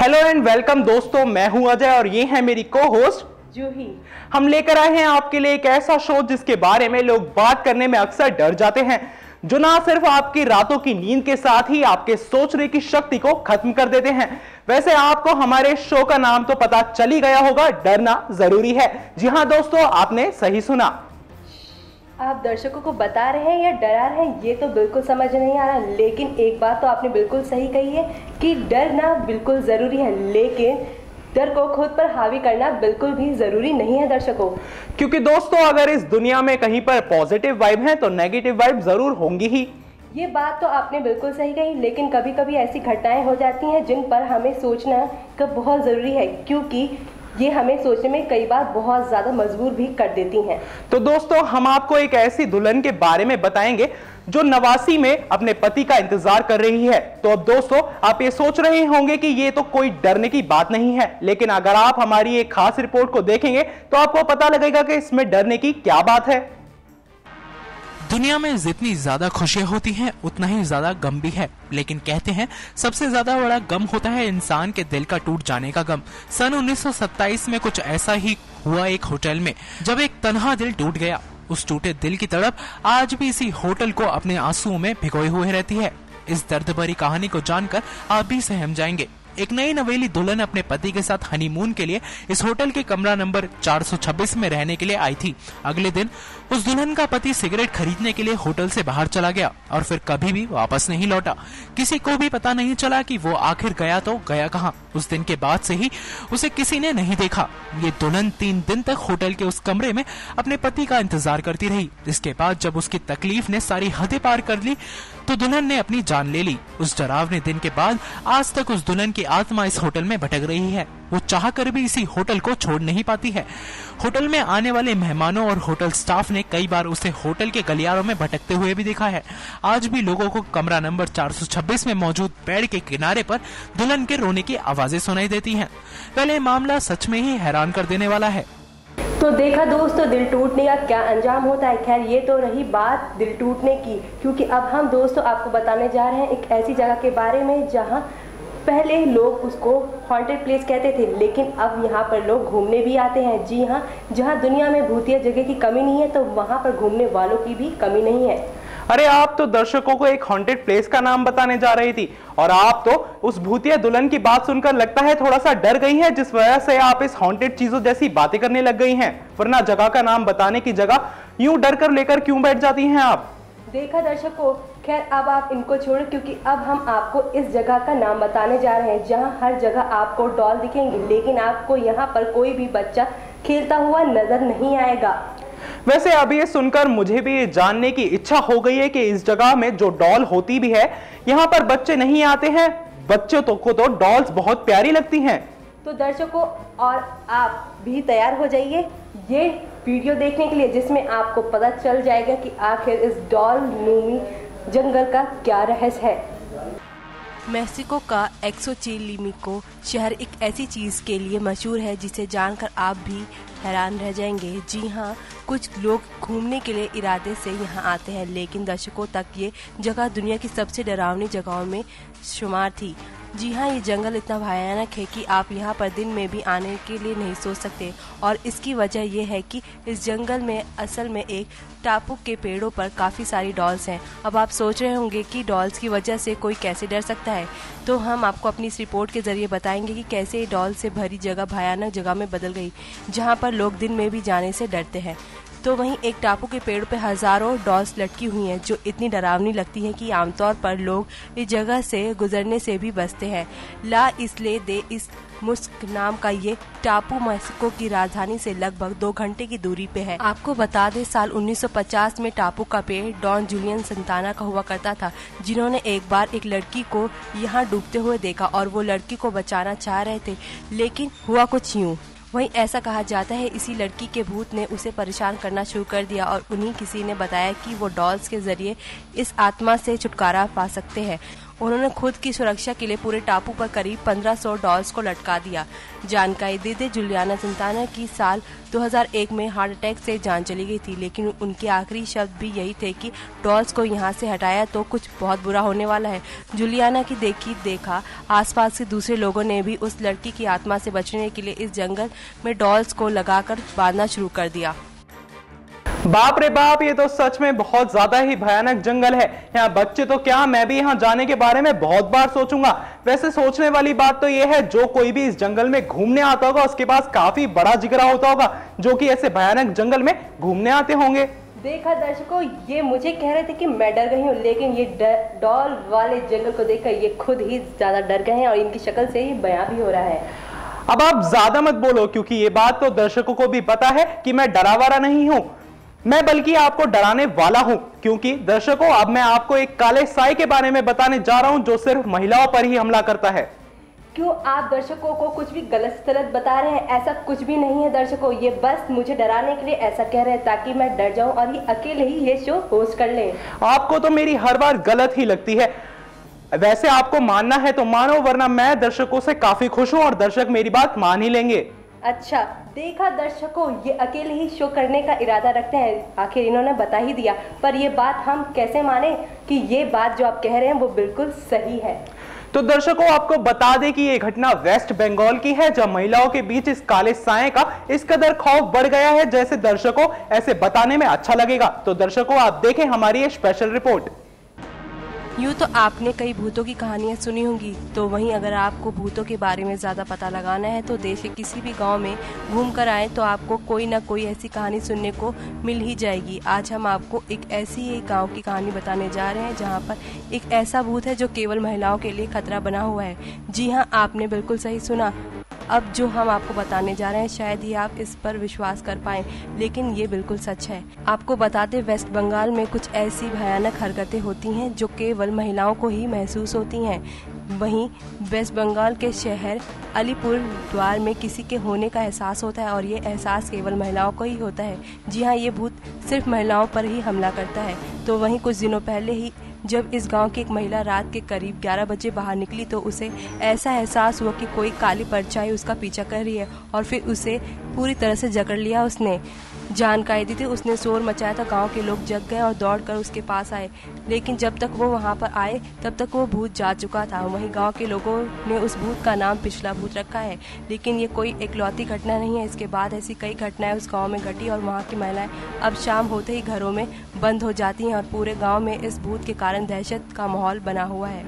Hello and welcome दोस्तों, मैं हूं अजय और ये है मेरी को होस्ट जूही। हम लेकर आए हैं आपके लिए एक ऐसा शो जिसके बारे में लोग बात करने में अक्सर डर जाते हैं, जो ना सिर्फ आपकी रातों की नींद के साथ ही आपके सोचने की शक्ति को खत्म कर देते हैं। वैसे आपको हमारे शो का नाम तो पता चल ही गया होगा, डरना जरूरी है। जी हां दोस्तों, आपने सही सुना। आप दर्शकों को बता रहे हैं या डरा रहे हैं ये तो बिल्कुल समझ नहीं आ रहा, लेकिन एक बात तो आपने बिल्कुल सही कही है कि डरना बिल्कुल ज़रूरी है, लेकिन डर को खुद पर हावी करना बिल्कुल भी ज़रूरी नहीं है दर्शकों। क्योंकि दोस्तों अगर इस दुनिया में कहीं पर पॉजिटिव वाइब है तो नेगेटिव वाइब जरूर होंगी ही। ये बात तो आपने बिल्कुल सही कही, लेकिन कभी कभी ऐसी घटनाएं हो जाती हैं जिन पर हमें सोचना का बहुत ज़रूरी है, क्योंकि ये हमें सोचने में कई बार बहुत ज़्यादा मजबूर भी कर देती हैं। तो दोस्तों हम आपको एक ऐसी दुल्हन के बारे में बताएंगे जो नवासी में अपने पति का इंतजार कर रही है। तो अब दोस्तों आप ये सोच रहे होंगे कि ये तो कोई डरने की बात नहीं है, लेकिन अगर आप हमारी एक खास रिपोर्ट को देखेंगे तो आपको पता लगेगा कि इसमें डरने की क्या बात है। दुनिया में जितनी ज्यादा खुशियां होती हैं उतना ही ज्यादा गम भी है, लेकिन कहते हैं सबसे ज्यादा बड़ा गम होता है इंसान के दिल का टूट जाने का गम। सन 1927 में कुछ ऐसा ही हुआ एक होटल में, जब एक तन्हा दिल टूट गया। उस टूटे दिल की तड़प आज भी इसी होटल को अपने आंसुओं में भिगोए हुए रहती है। इस दर्द भरी कहानी को जानकर आप भी सहम जाएंगे। एक नई नवेली दुल्हन अपने पति के साथ हनीमून के लिए इस होटल के कमरा नंबर 426 में रहने के लिए आई थी। अगले दिन उस दुल्हन का पति सिगरेट खरीदने के लिए होटल से बाहर चला गया और फिर कभी भी वापस नहीं लौटा। किसी को भी पता नहीं चला कि वो आखिर गया तो गया कहाँ। उस दिन के बाद से ही उसे किसी ने नहीं देखा। ये दुल्हन 3 दिन तक होटल के उस कमरे में अपने पति का इंतजार करती रही। इसके बाद जब उसकी तकलीफ ने सारी हदें पार कर ली तो दुल्हन ने अपनी जान ले ली। उस डरावने दिन के बाद आज तक उस दुल्हन की आत्मा इस होटल में भटक रही है। वो चाहकर भी इसी होटल को छोड़ नहीं पाती है। होटल में आने वाले मेहमानों और होटल स्टाफ ने कई बार उसे होटल के गलियारों में भटकते हुए भी देखा है। आज भी लोगों को कमरा नंबर 426 में मौजूद पेड़ के किनारे पर दुल्हन के रोने की आवाजें सुनाई देती हैं। पहले मामला सच में ही हैरान कर देने वाला है। तो देखा दोस्तों, दिल टूटने का क्या अंजाम होता है। खैर ये तो रही बात दिल टूटने की, क्योंकि अब हम दोस्तों आपको बताने जा रहे हैं एक ऐसी जगह के बारे में जहां पहले लोग उसको हॉन्टेड प्लेस कहते थे, लेकिन अब यहाँ पर लोग घूमने भी आते हैं। जी हाँ, जहाँ दुनिया में भूतिया जगह की कमी नहीं है तो वहाँ पर घूमने वालों की भी कमी नहीं है। अरे आप तो दर्शकों को एक हॉन्टेड प्लेस का नाम बताने जा रही थी और आप तो उस भूतिया दुल्हन की बात सुनकर लगता है थोड़ा सा डर गई हैं, जिस वजह से आप इस हॉन्टेड चीजों जैसी बातें करने लग गई हैं। वरना जगह का नाम बताने की जगह यूं डर कर लेकर क्यों बैठ जाती हैं आप? देखा दर्शकों, खैर अब आप इनको छोड़ो, क्योंकि अब हम आपको इस जगह का नाम बताने जा रहे हैं जहां हर जगह आपको डॉल दिखेंगे, लेकिन आपको यहां पर कोई भी बच्चा खेलता हुआ नजर नहीं आएगा। वैसे अब ये सुनकर मुझे भी जानने की इच्छा हो गई है कि इस जगह में जो डॉल होती भी है, यहाँ पर बच्चे नहीं आते हैं। बच्चों को तो डॉल्स बहुत प्यारी लगती हैं। तो दर्शकों और आप भी तैयार हो जाइए ये वीडियो देखने के लिए, जिसमें आपको पता चल जाएगा कि आखिर इस डॉल नुमी जंगल का क्या रहस्य है। मेक्सिको का एक्सोचिलिमिको शहर एक ऐसी चीज़ के लिए मशहूर है जिसे जानकर आप भी हैरान रह जाएंगे। जी हाँ, कुछ लोग घूमने के लिए इरादे से यहाँ आते हैं, लेकिन दशकों तक ये जगह दुनिया की सबसे डरावनी जगहों में शुमार थी। जी हाँ, ये जंगल इतना भयानक है कि आप यहाँ पर दिन में भी आने के लिए नहीं सोच सकते, और इसकी वजह यह है कि इस जंगल में असल में एक टापू के पेड़ों पर काफ़ी सारी डॉल्स हैं। अब आप सोच रहे होंगे कि डॉल्स की वजह से कोई कैसे डर सकता है, तो हम आपको अपनी इस रिपोर्ट के जरिए बताएंगे कि कैसे डॉल से भरी जगह भयानक जगह में बदल गई, जहाँ पर लोग दिन में भी जाने से डरते हैं। तो वहीं एक टापू के पेड़ पे हजारों डॉल्स लटकी हुई हैं जो इतनी डरावनी लगती हैं कि आमतौर पर लोग इस जगह से गुजरने से भी बचते हैं। ला इसले दे इस मुस्क नाम का ये टापू मेक्सिको की राजधानी से लगभग 2 घंटे की दूरी पे है। आपको बता दें, साल 1950 में टापू का पेड़ डॉन जूलियन संताना का हुआ करता था, जिन्होंने एक बार एक लड़की को यहाँ डूबते हुए देखा और वो लड़की को बचाना चाह रहे थे, लेकिन हुआ कुछ यूँ। वहीं ऐसा कहा जाता है इसी लड़की के भूत ने उसे परेशान करना शुरू कर दिया और उन्हीं किसी ने बताया कि वो डॉल्स के जरिए इस आत्मा से छुटकारा पा सकते हैं। उन्होंने खुद की सुरक्षा के लिए पूरे टापू पर करीब 1500 डॉल्स को लटका दिया। जानकारी देते जूलियाना संताना की साल 2001 में हार्ट अटैक से जान चली गई थी, लेकिन उनके आखिरी शब्द भी यही थे कि डॉल्स को यहाँ से हटाया तो कुछ बहुत बुरा होने वाला है। जूलियाना की देखा आसपास के दूसरे लोगों ने भी उस लड़की की आत्मा से बचने के लिए इस जंगल में डॉल्स को लगाकर बांधना शुरू कर दिया। बाप रे बाप, ये तो सच में बहुत ज्यादा ही भयानक जंगल है। यहाँ बच्चे तो क्या, मैं भी यहाँ जाने के बारे में बहुत बार सोचूंगा। वैसे सोचने वाली बात तो ये है, जो कोई भी इस जंगल में घूमने आता होगा उसके पास काफी बड़ा जिगरा होता होगा, जो कि ऐसे भयानक जंगल में घूमने आते होंगे। देखा दर्शकों, ये मुझे कह रहे थे कि मैं डर गई हूँ, लेकिन ये डॉल वाले जंगल को देखकर ये खुद ही ज्यादा डर गए हैं और इनकी शक्ल से ही बयां भी हो रहा है। अब आप ज्यादा मत बोलो, क्योंकि ये बात तो दर्शकों को भी पता है कि मैं डरावारा नहीं हूं, मैं बल्कि आपको डराने वाला हूं। क्योंकि दर्शकों, अब मैं आपको एक काले साए के बारे में बताने जा रहा हूं, जो सिर्फ महिलाओं पर ही हमला करता है। क्यों आप दर्शकों को कुछ भी गलत बता रहे हैं? ऐसा कुछ भी नहीं है दर्शकों, ये बस मुझे डराने के लिए ऐसा कह रहे हैं ताकि मैं डर जाऊं और ये अकेले ही ये शो होस्ट कर ले। आपको तो मेरी हर बार गलत ही लगती है। वैसे आपको मानना है तो मानो, वरना मैं दर्शकों से काफी खुश हूं और दर्शक मेरी बात मान ही लेंगे। अच्छा, देखा दर्शकों, ये अकेले ही शो करने का इरादा रखते हैं। आखिर इन्होंने बता ही दिया, पर ये बात हम कैसे माने कि ये बात जो आप कह रहे हैं वो बिल्कुल सही है। तो दर्शकों, आपको बता दें कि ये घटना वेस्ट बंगाल की है, जब महिलाओं के बीच इस काले साए का इस कदर खौफ बढ़ गया है, जैसे दर्शकों ऐसे बताने में अच्छा लगेगा। तो दर्शकों, आप देखें हमारी ये स्पेशल रिपोर्ट। यूँ तो आपने कई भूतों की कहानियाँ सुनी होंगी, तो वहीं अगर आपको भूतों के बारे में ज़्यादा पता लगाना है तो देश के किसी भी गांव में घूम कर आए तो आपको कोई ना कोई ऐसी कहानी सुनने को मिल ही जाएगी। आज हम आपको एक ऐसी ही गांव की कहानी बताने जा रहे हैं जहां पर एक ऐसा भूत है जो केवल महिलाओं के लिए खतरा बना हुआ है। जी हाँ, आपने बिल्कुल सही सुना। अब जो हम आपको बताने जा रहे हैं शायद ही आप इस पर विश्वास कर पाएं, लेकिन ये बिल्कुल सच है। आपको बताते वेस्ट बंगाल में कुछ ऐसी भयानक हरकतें होती हैं जो केवल महिलाओं को ही महसूस होती हैं। वहीं वेस्ट बंगाल के शहर अलीपुर द्वार में किसी के होने का एहसास होता है और ये एहसास केवल महिलाओं को ही होता है। जी हाँ, ये भूत सिर्फ महिलाओं पर ही हमला करता है। तो वहीं कुछ दिनों पहले ही जब इस गांव की एक महिला रात के करीब 11 बजे बाहर निकली तो उसे ऐसा एहसास हुआ कि कोई काली परछाई उसका पीछा कर रही है और फिर उसे पूरी तरह से जकड़ लिया। उसने जानकारी दी थी, उसने शोर मचाया था, गांव के लोग जग गए और दौड़कर उसके पास आए, लेकिन जब तक वो वहां पर आए तब तक वो भूत जा चुका था। वहीं गांव के लोगों ने उस भूत का नाम पिछला भूत रखा है। लेकिन ये कोई एकलौती घटना नहीं है, इसके बाद ऐसी कई घटनाएं उस गाँव में घटी और वहाँ की महिलाएं अब शाम होते ही घरों में बंद हो जाती हैं और पूरे गाँव में इस भूत के कारण दहशत का माहौल बना हुआ है।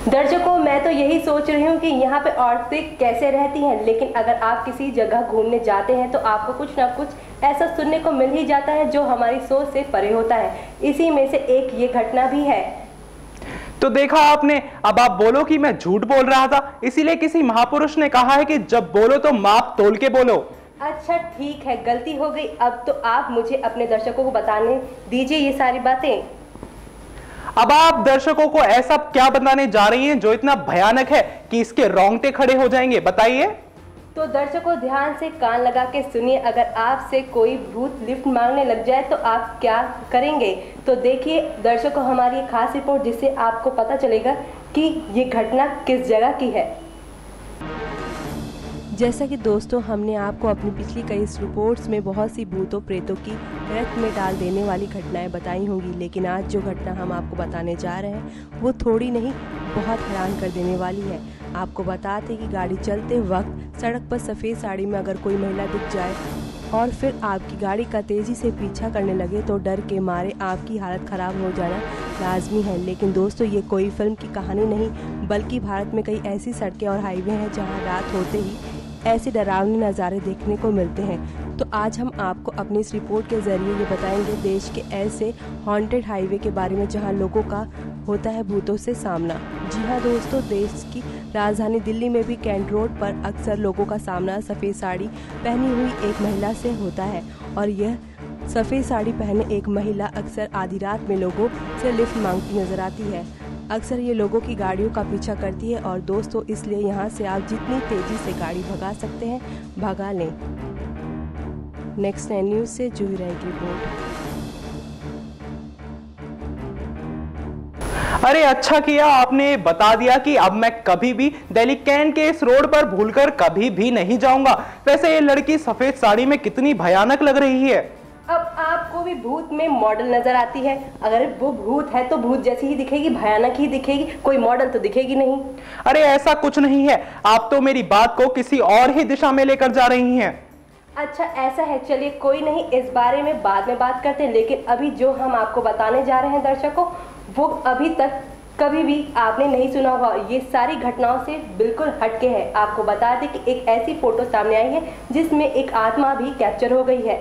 दर्शकों, मैं तो यही सोच रही हूँ कि यहाँ पे औरतें कैसे रहती हैं, लेकिन अगर आप किसी जगह घूमने जाते हैं तो आपको कुछ ना कुछ ऐसा सुनने को मिल ही जाता है जो हमारी सोच से परे होता है। इसी में से एक ये घटना भी है। तो देखा आपने, अब आप बोलो कि मैं झूठ बोल रहा था, इसीलिए किसी महापुरुष ने कहा है कि जब बोलो तो माप तोल के बोलो। अच्छा ठीक है, गलती हो गई। अब तो आप मुझे अपने दर्शकों को बताने दीजिए ये सारी बातें। अब आप दर्शकों को ऐसा क्या बताने जा रही हैं जो इतना भयानक है कि इसके रोंगटे खड़े हो जाएंगे, बताइए। तो दर्शकों, ध्यान से कान लगा के सुनिए। अगर आपसे कोई भूत लिफ्ट मांगने लग जाए तो आप क्या करेंगे? तो देखिए दर्शकों, हमारी खास रिपोर्ट, जिससे आपको पता चलेगा कि ये घटना किस जगह की है। जैसा कि दोस्तों, हमने आपको अपनी पिछली कई रिपोर्ट्स में बहुत सी भूतों प्रेतों की रक्त में डाल देने वाली घटनाएं बताई होंगी, लेकिन आज जो घटना हम आपको बताने जा रहे हैं वो थोड़ी नहीं, बहुत हैरान कर देने वाली है। आपको बताते कि गाड़ी चलते वक्त सड़क पर सफ़ेद साड़ी में अगर कोई महिला दिख जाए और फिर आपकी गाड़ी का तेज़ी से पीछा करने लगे तो डर के मारे आपकी हालत ख़राब हो जाना लाजमी है। लेकिन दोस्तों, ये कोई फिल्म की कहानी नहीं, बल्कि भारत में कई ऐसी सड़कें और हाईवे हैं जहाँ रात होते ही ऐसे डरावने नज़ारे देखने को मिलते हैं। तो आज हम आपको अपनी इस रिपोर्ट के जरिए ये बताएंगे देश के ऐसे हॉन्टेड हाईवे के बारे में जहां लोगों का होता है भूतों से सामना। जी हाँ दोस्तों, देश की राजधानी दिल्ली में भी कैंट रोड पर अक्सर लोगों का सामना सफ़ेद साड़ी पहनी हुई एक महिला से होता है और यह सफ़ेद साड़ी पहने एक महिला अक्सर आधी रात में लोगों से लिफ्ट मांगती नजर आती है। अक्सर ये लोगों की गाड़ियों का पीछा करती है और दोस्तों, इसलिए यहाँ से आप जितनी तेज़ी से गाड़ी भगा सकते हैं भगा लें। नेक्स्ट 9 न्यूज़ से जूही राय की रिपोर्ट। अरे अच्छा किया आपने बता दिया कि अब मैं कभी भी दिल्ली कैंट के इस रोड पर भूलकर कभी भी नहीं जाऊंगा। वैसे ये लड़की सफेद साड़ी में कितनी भयानक लग रही है। अब आपको भी भूत में मॉडल नजर आती है। अगर वो भूत है तो भूत जैसी ही दिखेगी, भयानक ही दिखेगी, कोई मॉडल तो दिखेगी नहीं। अरे ऐसा कुछ नहीं है, आप तो मेरी बात को किसी और ही दिशा में लेकर जा रही हैं। अच्छा ऐसा है, चलिए कोई नहीं, इस बारे में बाद में बात करते हैं। लेकिन अभी जो हम आपको बताने जा रहे हैं दर्शकों, वो अभी तक कभी भी आपने नहीं सुना होगा। ये सारी घटनाओं से बिल्कुल हटके है। आपको बता दें कि एक ऐसी फोटो सामने आई है जिसमें एक आत्मा भी कैप्चर हो गई है।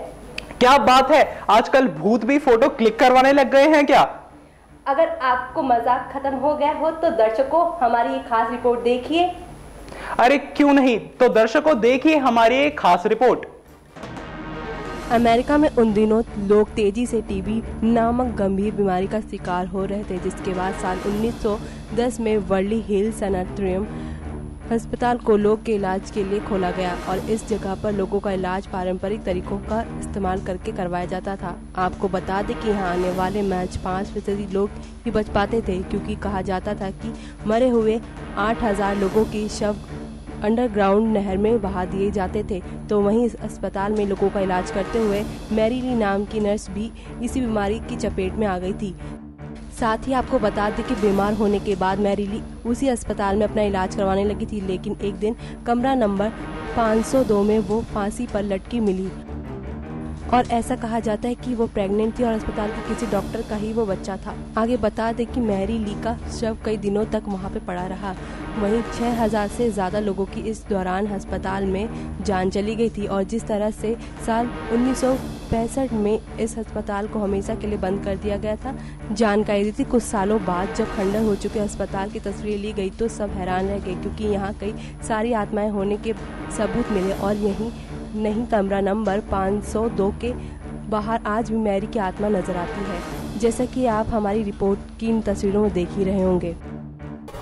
क्या बात है, आजकल भूत भी फोटो क्लिक करवाने लग गए हैं क्या? अगर आपको मजाक खत्म हो गया हो तो दर्शकों हमारी ये खास रिपोर्ट देखिए। अरे क्यों नहीं, तो दर्शकों देखिए हमारी एक खास रिपोर्ट। अमेरिका में उन दिनों लोग तेजी से टीबी नामक गंभीर बीमारी का शिकार हो रहे थे, जिसके बाद साल 1910 में वर्ली हिल सैनिटोरियम अस्पताल को लोग के इलाज के लिए खोला गया और इस जगह पर लोगों का इलाज पारंपरिक तरीकों का इस्तेमाल करके करवाया जाता था। आपको बता दें कि यहाँ आने वाले मैच 5% लोग ही बच पाते थे, क्योंकि कहा जाता था कि मरे हुए 8000 लोगों की शव अंडरग्राउंड नहर में बहा दिए जाते थे। तो वहीं इस अस्पताल में लोगों का इलाज करते हुए मैरी ली नाम की नर्स भी इसी बीमारी की चपेट में आ गई थी। साथ ही आपको बता दें कि बीमार होने के बाद मैरी ली उसी अस्पताल में अपना इलाज करवाने लगी थी, लेकिन एक दिन कमरा नंबर 502 में वो फांसी पर लटकी मिली और ऐसा कहा जाता है कि वो प्रेग्नेंट थी और अस्पताल के किसी डॉक्टर का ही वो बच्चा था। आगे बता दें कि मैरी ली का शव कई दिनों तक वहां पे पड़ा रहा। वहीं 6000 से ज्यादा लोगों की इस दौरान अस्पताल में जान चली गई थी और जिस तरह से साल 1965 में इस अस्पताल को हमेशा के लिए बंद कर दिया गया था, जानकारी थी। कुछ सालों बाद जब खंडर हो चुके अस्पताल की तस्वीर ली गई तो सब हैरान रह गए, क्योंकि यहाँ कई सारी आत्माएं होने के सबूत मिले और यही नहीं, कमरा नंबर 502 के बाहर आज भी मैरी की आत्मा नजर आती है, जैसा कि आप हमारी रिपोर्ट की इन तस्वीरों में देख ही रहे होंगे।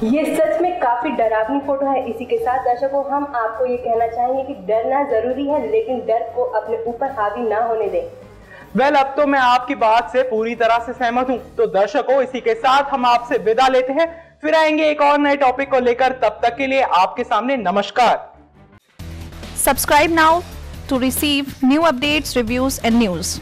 ये सच में काफी डरावनी फोटो है। इसी के साथ दर्शकों हम आपको ये कहना चाहेंगे कि डरना जरूरी है, लेकिन डर को अपने ऊपर हावी ना होने दें। वेल, अब तो मैं आपकी बात से पूरी तरह से सहमत हूँ। तो दर्शकों इसी के साथ हम आपसे विदा लेते हैं, फिर आएंगे एक और नए टॉपिक को लेकर। तब तक के लिए आपके सामने नमस्कार। Subscribe now to receive new updates, reviews and news.